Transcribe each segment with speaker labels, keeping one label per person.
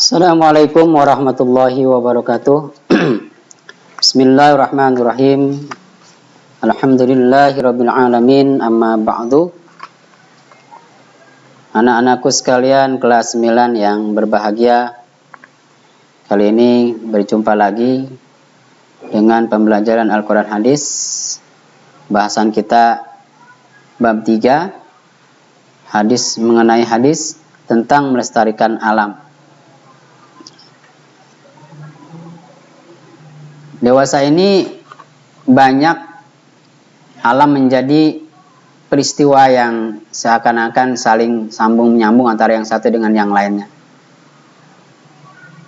Speaker 1: Assalamualaikum warahmatullahi wabarakatuh. Bismillahirrahmanirrahim. Alhamdulillahirabbil alamin. Amma ba'du. Anak-anakku sekalian kelas 9 yang berbahagia, kali ini berjumpa lagi dengan pembelajaran Al-Quran Hadis. Bahasan kita bab 3, hadis mengenai hadis tentang melestarikan alam. Dewasa ini banyak alam menjadi peristiwa yang seakan-akan saling sambung menyambung antara yang satu dengan yang lainnya.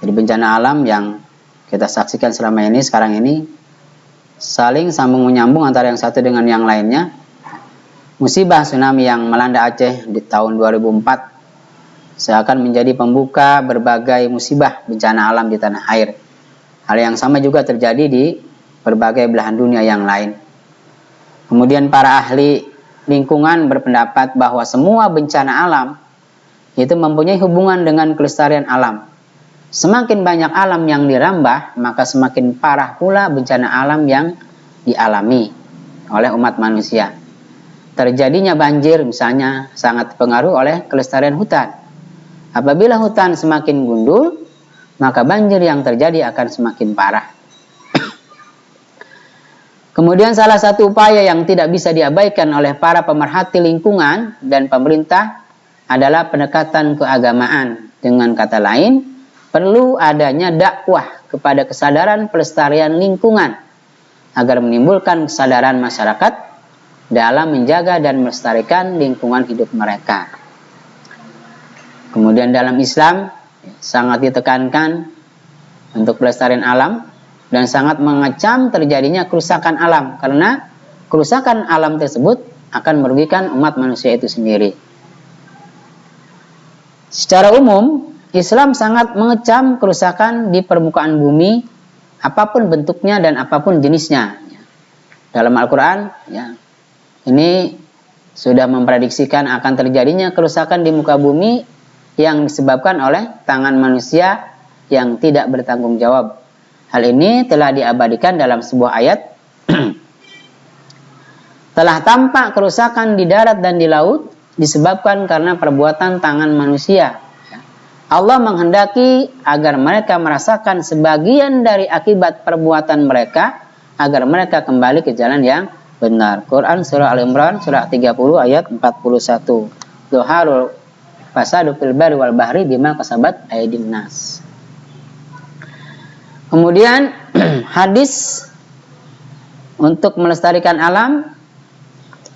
Speaker 1: Jadi bencana alam yang kita saksikan selama ini, sekarang ini, saling sambung menyambung antara yang satu dengan yang lainnya. Musibah tsunami yang melanda Aceh di tahun 2004 seakan menjadi pembuka berbagai musibah bencana alam di tanah air. Hal yang sama juga terjadi di berbagai belahan dunia yang lain. Kemudian para ahli lingkungan berpendapat bahwa semua bencana alam itu mempunyai hubungan dengan kelestarian alam. Semakin banyak alam yang dirambah, maka semakin parah pula bencana alam yang dialami oleh umat manusia. Terjadinya banjir misalnya sangat dipengaruhi oleh kelestarian hutan. Apabila hutan semakin gundul, maka banjir yang terjadi akan semakin parah. Kemudian salah satu upaya yang tidak bisa diabaikan oleh para pemerhati lingkungan dan pemerintah adalah pendekatan keagamaan. Dengan kata lain, perlu adanya dakwah kepada kesadaran pelestarian lingkungan agar menimbulkan kesadaran masyarakat dalam menjaga dan melestarikan lingkungan hidup mereka. Kemudian dalam Islam sangat ditekankan untuk pelestarian alam dan sangat mengecam terjadinya kerusakan alam, karena kerusakan alam tersebut akan merugikan umat manusia itu sendiri. Secara umum, Islam sangat mengecam kerusakan di permukaan bumi apapun bentuknya dan apapun jenisnya. Dalam Al-Quran, ini sudah memprediksikan akan terjadinya kerusakan di muka bumi yang disebabkan oleh tangan manusia yang tidak bertanggung jawab. Hal ini telah diabadikan dalam sebuah ayat. Telah tampak kerusakan di darat dan di laut disebabkan karena perbuatan tangan manusia. Allah menghendaki agar mereka merasakan sebagian dari akibat perbuatan mereka agar mereka kembali ke jalan yang benar. Quran Surah Al-Imran Surah 30 ayat 41. Zuharul fasadu fil barri wal bahri bima kasabat aydin nas. Kemudian hadis untuk melestarikan alam.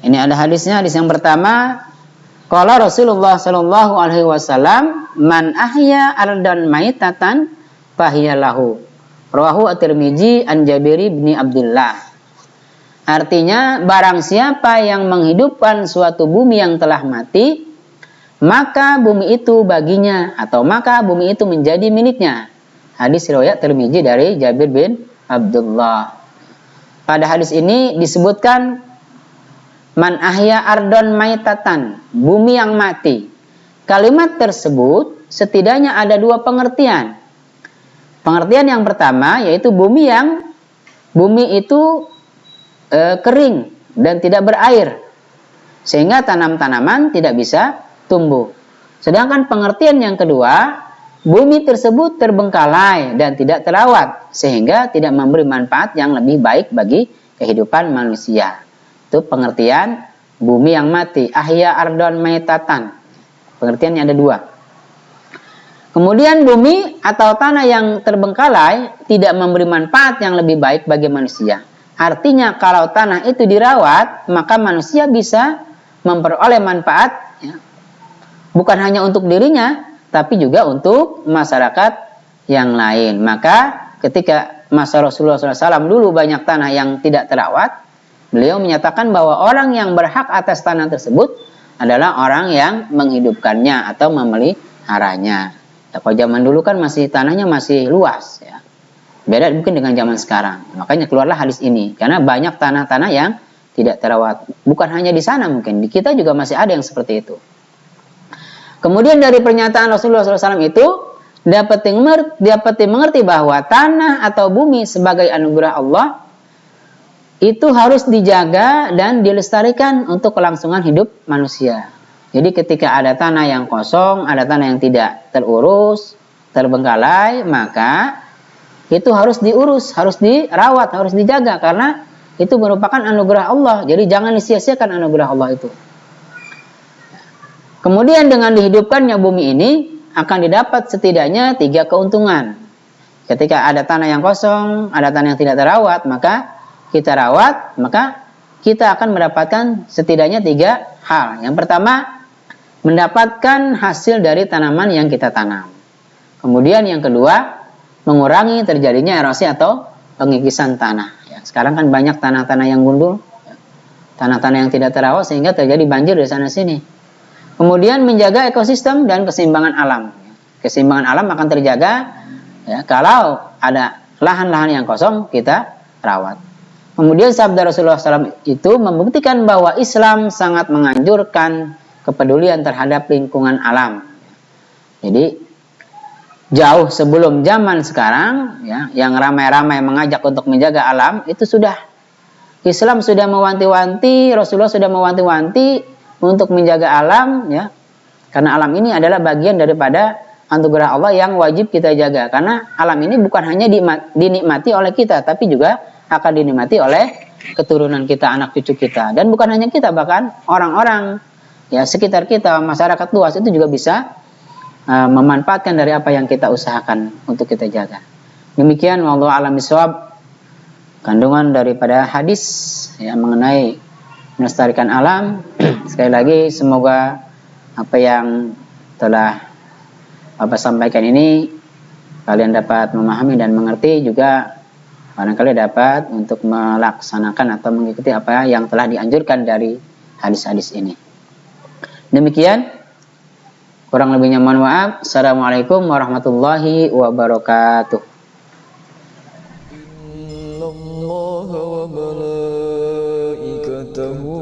Speaker 1: Ini ada hadisnya. Hadis yang pertama, qala Rasulullah sallallahu alaihi wasallam, man ahya ardan maitatan fahiya lahu. Rawahu At-Tirmidzi an Jabir bin Abdullah. Artinya, barang siapa yang menghidupkan suatu bumi yang telah mati, maka bumi itu baginya, atau maka bumi itu menjadi miliknya. Hadis riwayat Tirmidzi dari Jabir bin Abdullah. Pada hadis ini disebutkan man ahya ardon maitatan, bumi yang mati. Kalimat tersebut setidaknya ada dua pengertian. Pengertian yang pertama yaitu bumi itu kering dan tidak berair, sehingga tanam-tanaman tidak bisa tumbuh. Sedangkan pengertian yang kedua, bumi tersebut terbengkalai dan tidak terawat sehingga tidak memberi manfaat yang lebih baik bagi kehidupan manusia. Itu pengertian bumi yang mati, ahya ardon maitatan. Pengertiannya ada dua. Kemudian bumi atau tanah yang terbengkalai tidak memberi manfaat yang lebih baik bagi manusia. Artinya kalau tanah itu dirawat, maka manusia bisa memperoleh manfaat bukan hanya untuk dirinya, tapi juga untuk masyarakat yang lain. Maka ketika masa Rasulullah SAW dulu banyak tanah yang tidak terawat, beliau menyatakan bahwa orang yang berhak atas tanah tersebut adalah orang yang menghidupkannya atau memeliharanya. Kalau zaman dulu kan tanahnya masih luas, ya. Beda mungkin dengan zaman sekarang. Makanya keluarlah hadis ini, karena banyak tanah-tanah yang tidak terawat. Bukan hanya di sana, mungkin di kita juga masih ada yang seperti itu. Kemudian dari pernyataan Rasulullah SAW itu dapat dimengerti bahwa tanah atau bumi sebagai anugerah Allah itu harus dijaga dan dilestarikan untuk kelangsungan hidup manusia. Jadi ketika ada tanah yang kosong, ada tanah yang tidak terurus, terbengkalai, maka itu harus diurus, harus dirawat, harus dijaga karena itu merupakan anugerah Allah. Jadi jangan disia-siakan anugerah Allah itu. Kemudian dengan dihidupkannya bumi ini akan didapat setidaknya 3 keuntungan. Ketika ada tanah yang kosong, ada tanah yang tidak terawat, maka kita rawat, maka kita akan mendapatkan setidaknya 3 hal. Yang pertama, mendapatkan hasil dari tanaman yang kita tanam. Kemudian yang kedua, mengurangi terjadinya erosi atau pengikisan tanah. Ya, sekarang kan banyak tanah-tanah yang gundul, tanah-tanah yang tidak terawat sehingga terjadi banjir di sana-sini. Kemudian menjaga ekosistem dan keseimbangan alam. Keseimbangan alam akan terjaga ya, kalau ada lahan-lahan yang kosong kita rawat. Kemudian sabda Rasulullah SAW itu membuktikan bahwa Islam sangat menganjurkan kepedulian terhadap lingkungan alam. Jadi jauh sebelum zaman sekarang ya, yang ramai-ramai mengajak untuk menjaga alam itu sudah Islam sudah mewanti-wanti, Rasulullah sudah mewanti-wanti untuk menjaga alam ya. Karena alam ini adalah bagian daripada anugerah Allah yang wajib kita jaga. Karena alam ini bukan hanya dinikmati oleh kita, tapi juga akan dinikmati oleh keturunan kita, anak cucu kita. Dan bukan hanya kita, bahkan orang-orang ya sekitar kita, masyarakat luas itu juga bisa memanfaatkan dari apa yang kita usahakan untuk kita jaga. Demikian wallahu a'lam bishawab kandungan daripada hadis ya mengenai melestarikan alam. Sekali lagi semoga apa yang telah Bapak sampaikan ini kalian dapat memahami dan mengerti, juga barangkali dapat untuk melaksanakan atau mengikuti apa yang telah dianjurkan dari hadis-hadis ini. Demikian, kurang lebihnya mohon maaf. Assalamualaikum warahmatullahi wabarakatuh. Innallaha wa malaikatahu